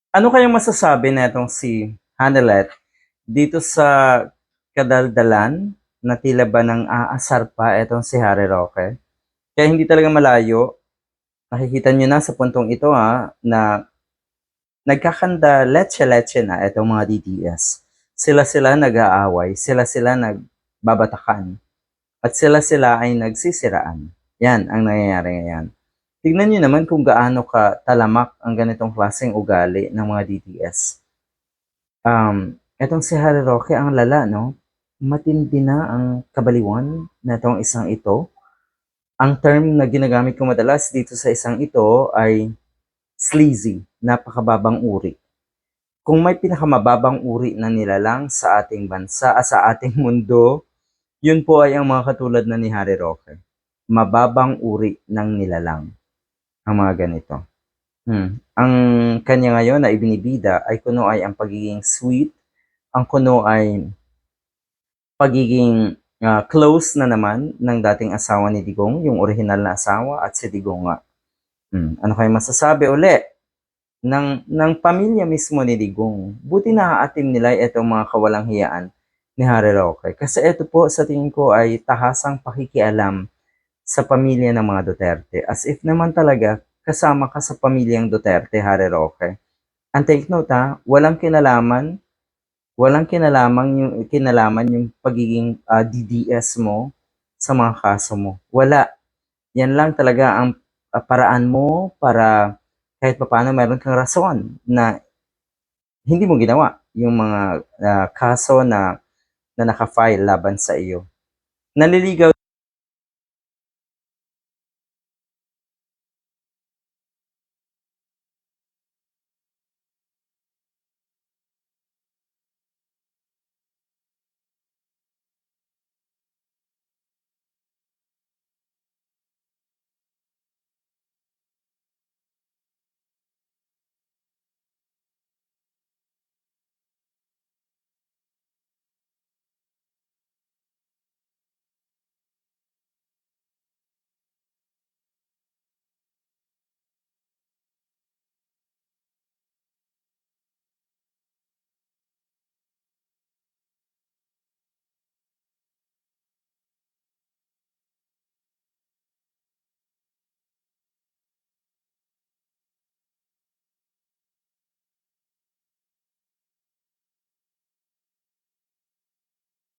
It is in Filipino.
Ano kayang masasabi netong si Hanelet dito sa kadaldalan na tila ba nang-aasar pa etong si Harry Roque? Kaya hindi talaga malayo, nakikita niyo na sa puntong ito, na nagkakanda letse-letse na etong mga DDS. Sila-sila nag-aaway, sila-sila nagbabatakan, at sila-sila ay nagsisiraan. Yan ang nangyayari ngayon. Tignan niyo naman kung gaano katalamak ang ganitong klaseng ugali ng mga DDS. Etong si Harry Roque ang lala 'no, matindi na ang kabaliwan netong isang ito. Ang term na ginagamit ko madalas dito sa isang ito ay sleazy, napakababang uri. Kung may pinakamababang uri na nilalang sa ating bansa, sa ating mundo, yun po ay ang mga katulad na ni Harry Roque. Mababang uri ng nilalang ang mga ganito. Ang kanya ngayon na ibinibida ay kuno ay ang pagiging sweet, ang kuno ay pagiging close na naman ng dating asawa ni Digong, yung original na asawa, at si Digong nga. Ano kayo masasabi uli ng pamilya mismo ni Digong? Buti naaatim nila itong mga kawalang hiyaan ni Harry Roque. Kasi ito po sa tingin ko ay tahasang pakikialam sa pamilya ng mga Duterte. As if naman talaga kasama ka sa pamilyang Duterte, Harry Roque. And take note walang kinalaman yung pagiging DDS mo sa mga kaso mo. Wala. Yan lang talaga ang paraan mo para kahit papaano meron kang rason na hindi mo ginawa yung mga kaso na naka-file laban sa iyo. Naliligaw